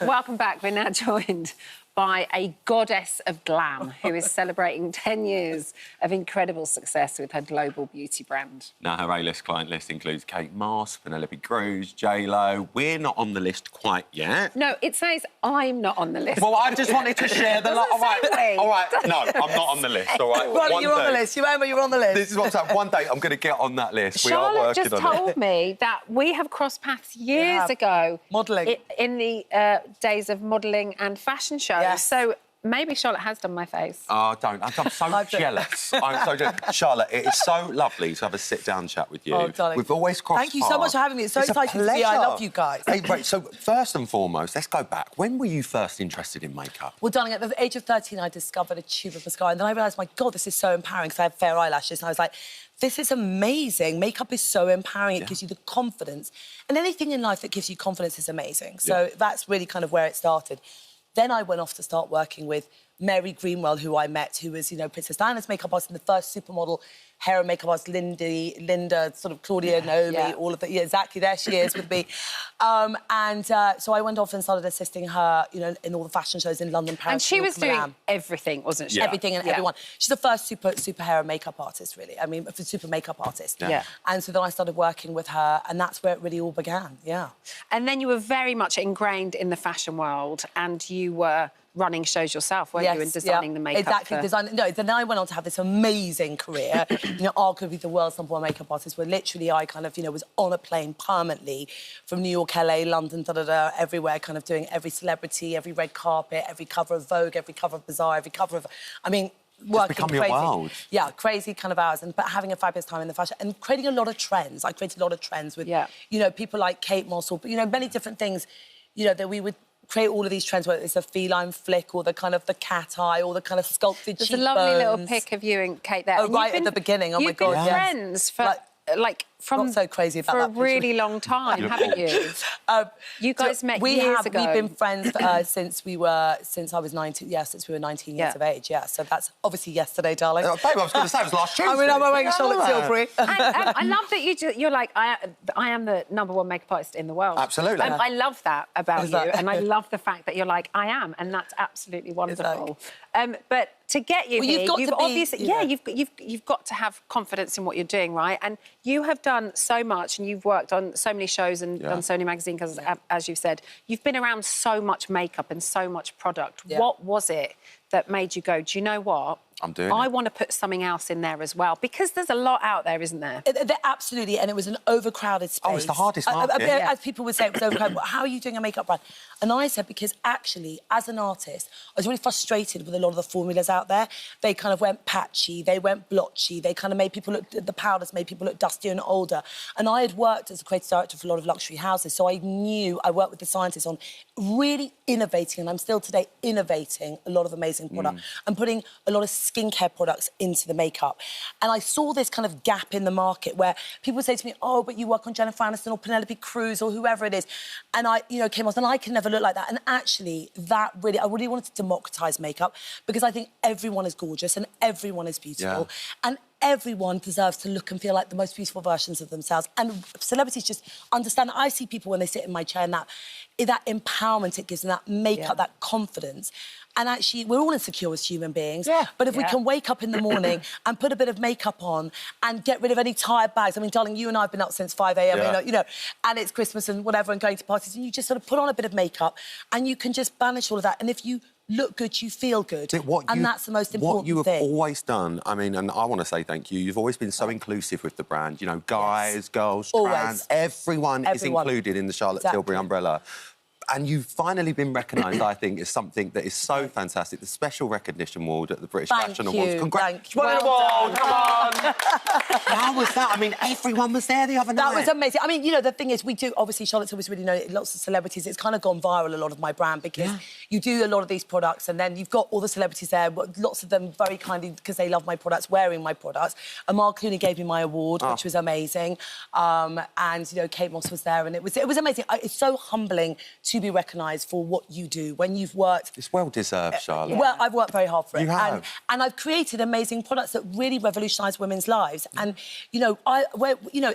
Welcome back. We're now joined by a goddess of glam who is celebrating 10 years of incredible success with her global beauty brand. Now, her A-list client list includes Kate Moss, Penelope Cruz, J-Lo. We're not on the list quite yet. No, it says I'm not on the list. Well, I just wanted to share the... All right. No, I'm not on the list, all right? Ronnie, you're on the list. You remember you're on the list. This is what's up. One day I'm going to get on that list. Charlotte we are working just on it. told me that we have crossed paths years ago. Modelling. In the days of modelling and fashion shows. Yes. So maybe Charlotte has done my face. Oh, don't. I'm so jealous. I'm so jealous. Charlotte, it is so lovely to have a sit-down chat with you. Oh, darling. We've always crossed Thank you so much for having me. It's so exciting to see you. I love you guys. Hey, right, so first and foremost, let's go back. When were you first interested in makeup? Well, darling, at the age of 13, I discovered a tube of mascara, and then I realised, my God, this is so empowering, because I have fair eyelashes, and I was like, this is amazing. Makeup is so empowering. It gives you the confidence. And anything in life that gives you confidence is amazing. So that's really kind of where it started. Then I went off to start working with Mary Greenwell, who I met, who was, you know, Princess Diana's makeup artist and the first supermodel hair and makeup artist, Linda, sort of Claudia, Naomi, all of that. Yeah, exactly, there she is with me. So I went off and started assisting her, you know, in all the fashion shows in London, Paris, And she was doing Milan. everything, wasn't she? Everything and everyone. She's the first super hair and makeup artist, really. I mean, super makeup artist. Yeah. And so then I started working with her, and that's where it really all began, And then you were very much ingrained in the fashion world, and you were running shows yourself, weren't you, and designing the makeup? Exactly, then I went on to have this amazing career. You know, arguably the world's #1 makeup artist, where literally I kind of, you know, was on a plane permanently from New York, LA, London, everywhere, kind of doing every celebrity, every red carpet, every cover of Vogue, every cover of Bazaar, every cover of... I mean, working crazy. Your world. Yeah, crazy kind of hours, but having a fabulous time in the fashion and creating a lot of trends. I created a lot of trends with, you know, people like Kate Moss, or, you know, many different things, you know, that we would create all of these trends, whether it's a feline flick or the kind of the cat eye or the kind of sculpted cheekbones. There's a lovely little pic of you and Kate there. Oh, right at the beginning. Oh, my God, You've been friends for... from not so crazy about for that a really long time, haven't you? You guys met years ago. We've been friends since I was 19. Yeah, since we were 19 years of age. Yeah, so that's obviously yesterday, darling. Babe, I was going to say it was last Tuesday. I mean, I'm wearing Charlotte Tilbury. And I love that you're like, I am the #1 makeup artist in the world. Absolutely. I love that about you, and I love the fact that you're like, I am, and that's absolutely wonderful. But to get you here, you've obviously, you've got to have confidence in what you're doing, right? And you have done so much, and you've worked on so many shows and done so many magazines, because, as you've said, you've been around so much makeup and so much product. What was it that made you go, do you know what? I want to put something else in there as well, because there's a lot out there, isn't there? Absolutely, and it was an overcrowded space. Oh, it's the hardest market. As people would say, it was overcrowded. How are you doing a makeup brand? And I said, because actually, as an artist, I was really frustrated with a lot of the formulas out there. They kind of went patchy, they went blotchy, they kind of made people look... The powders made people look dustier and older. And I had worked as a creative director for a lot of luxury houses, so I knew... I worked with the scientists on really innovating, and I'm still today innovating a lot of amazing product and putting a lot of skincare products into the makeup. And I saw this kind of gap in the market where people would say to me, oh, but you work on Jennifer Aniston or Penelope Cruz or whoever it is. And I, you know, came on, and I can never look like that. And actually, I really wanted to democratise makeup, because I think everyone is gorgeous and everyone is beautiful. And everyone deserves to look and feel like the most beautiful versions of themselves. And celebrities just understand that. I see people when they sit in my chair, and that empowerment it gives them, that makeup, that confidence. And actually, we're all insecure as human beings. But if we can wake up in the morning and put a bit of makeup on and get rid of any tired bags. I mean, darling, you and I have been up since 5 a.m, you know, and it's Christmas and whatever, and going to parties, and you just sort of put on a bit of makeup and you can just banish all of that. And if you look good, you feel good. And that's the most important thing. What you have always done, I mean, and I want to say thank you, you've always been so inclusive with the brand. You know, guys, girls, trans, everyone is included in the Charlotte Tilbury umbrella. And you've finally been recognised, I think, as something that is so fantastic. The Special Recognition Award at the British Fashion Awards. Thank you. Well done. Come on! How was that? I mean, everyone was there the other night. That was amazing. I mean, you know, the thing is, we do... Obviously, Charlotte Tilbury's really known, lots of celebrities. It's kind of gone viral, a lot of my brand, because you do a lot of these products, and then you've got all the celebrities there, lots of them very kindly, because they love my products, wearing my products. And Mark Clooney gave me my award, which was amazing. And, you know, Kate Moss was there, and it was amazing. It's so humbling to be recognised for what you do when you've worked... It's well-deserved, Charlotte. Well, I've worked very hard for it. You have. And I've created amazing products that really revolutionise women's lives. And, you know,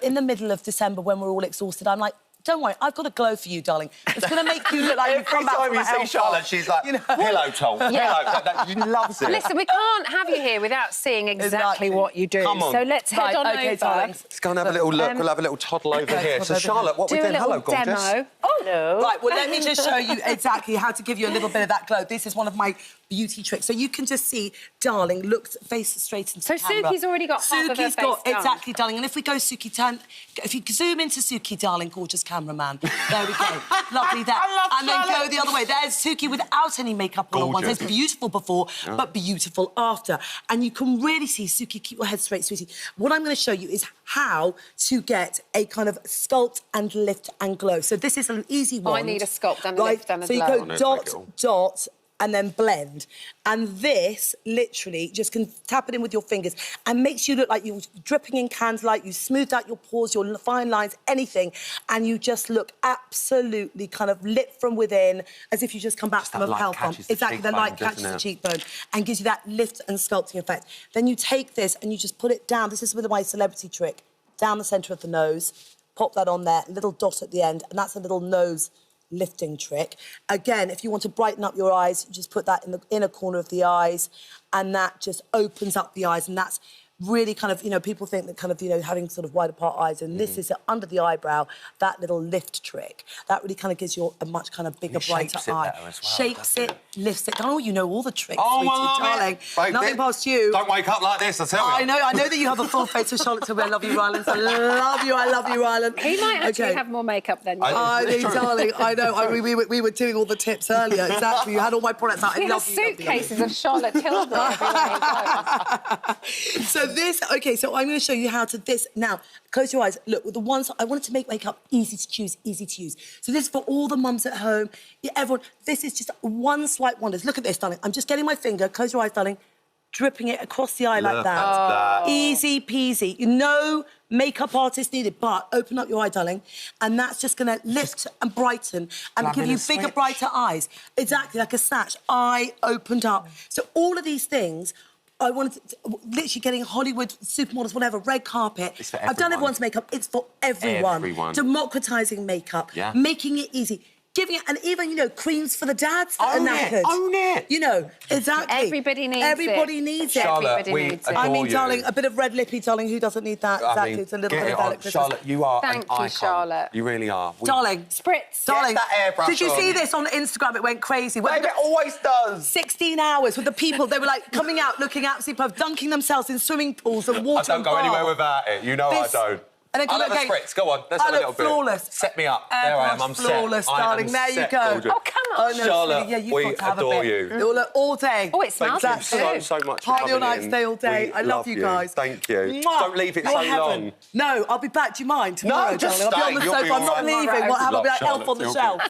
in the middle of December, when we're all exhausted, I'm like, don't worry, I've got a glow for you, darling. It's going to make you look like you've come back from a Every time you see Charlotte, she's like, pillow talk, pillow. She loves it. Listen, we can't have you here without seeing exactly what you do. Come on. So let's head on over. Darling. Let's go and have a little look. We'll have a little toddle over here. So, Charlotte, what we doing? Hello, gorgeous. Demo. Oh, no. Right, well, let me just show you exactly how to give you a little bit of that glow. This is one of my beauty tricks. So you can just see, darling, look, face straight into the camera. So Suki's already got half of her face done. Exactly, darling. And if we go, Suki, if you zoom into Suki, darling, gorgeous cameraman. There we go. Lovely there. And then go the other way. There's Suki without any makeup on once. It's beautiful before, but beautiful after. And you can really see, Suki, keep your head straight, sweetie. What I'm going to show you is how to get a kind of sculpt and lift and glow. So this is an easy one. I need a sculpt and a lift and a glow. So you go dot, and then blend. And this, literally, just can tap it in with your fingers and makes you look like you're dripping in candlelight, you smoothed out your pores, your fine lines, anything, and you just look absolutely kind of lit from within, as if you just come back from a health pump. Exactly, the light catches the cheekbone and gives you that lift and sculpting effect. Then you take this and you just put it down. This is with my celebrity trick. Down the centre of the nose, pop that on there, a little dot at the end, and that's a little nose lifting trick. Again, if you want to brighten up your eyes, you just put that in the inner corner of the eyes, and that just opens up the eyes, and that's really kind of, you know, people think that kind of, you know, having sort of wide apart eyes, and this is under the eyebrow, that little lift trick. That really kind of gives you a much kind of bigger, brighter eye. Shapes it, lifts it. Oh, you know all the tricks, sweetie, darling. Right, nothing past you. Don't wake up like this, I tell you. I know that you have a full face of Charlotte Tilbury. I love you, Ryland. I love you, Ryland. He might actually have more makeup than you. I think, darling, I know. We were doing all the tips earlier, exactly. You had all my products out. I love you. Suitcases of Charlotte Tilbury everywhere he goes. So this, OK, so I'm going to show you how to this. Now, close your eyes. Look, with the ones, I wanted to make makeup easy to choose, easy to use. So this is for all the mums at home, everyone. This is just one slight wonders. Look at this, darling. I'm just getting my finger, close your eyes, darling, dripping it across the eye like that. Oh. Easy peasy. No makeup artist needed, but open up your eye, darling, and that's just going to lift and brighten and give you bigger, brighter eyes. Exactly, like a snatch. Eye opened up. So all of these things, I wanted to, literally getting Hollywood supermodels, whatever, red carpet. It's for everyone. I've done everyone's makeup. It's for everyone. Democratising makeup, making it easy. Giving it, and even, you know, creams for the dads that are knackered. Own it! You know, exactly. Everybody needs it. Everybody needs it. Charlotte, we adore I mean, you. darling, a bit of red lippy, darling, who doesn't need that? Exactly, it's a little bit of delicate. Charlotte, you are an icon. Charlotte. You really are. Darling. Spritz. Darling, that airbrush did you see this on Instagram? It went crazy. Babe, it always does. 16 hours with the people. They were, like, coming out, looking absolutely puffed, dunking themselves in swimming pools and water. I don't go anywhere without it. You know I don't. And then I'll have a spritz. Go on, let's have a little bit. Flawless. Set me up. There I am, I'm set. Flawless, darling. There you go. Gorgeous. Oh, come on. Oh, no, Charlotte, yeah, you've we got to have adore a bit. you. It will look all day. Oh, it smells Thank you so much for Party all coming night, in. stay all day. We I love you guys. Thank you. Mwah. Don't leave it so long. No, I'll be back. Do you mind? Tomorrow, No, just darling. I'll be on the stay. sofa. I'm not leaving. What have I be like Elf on the Shelf?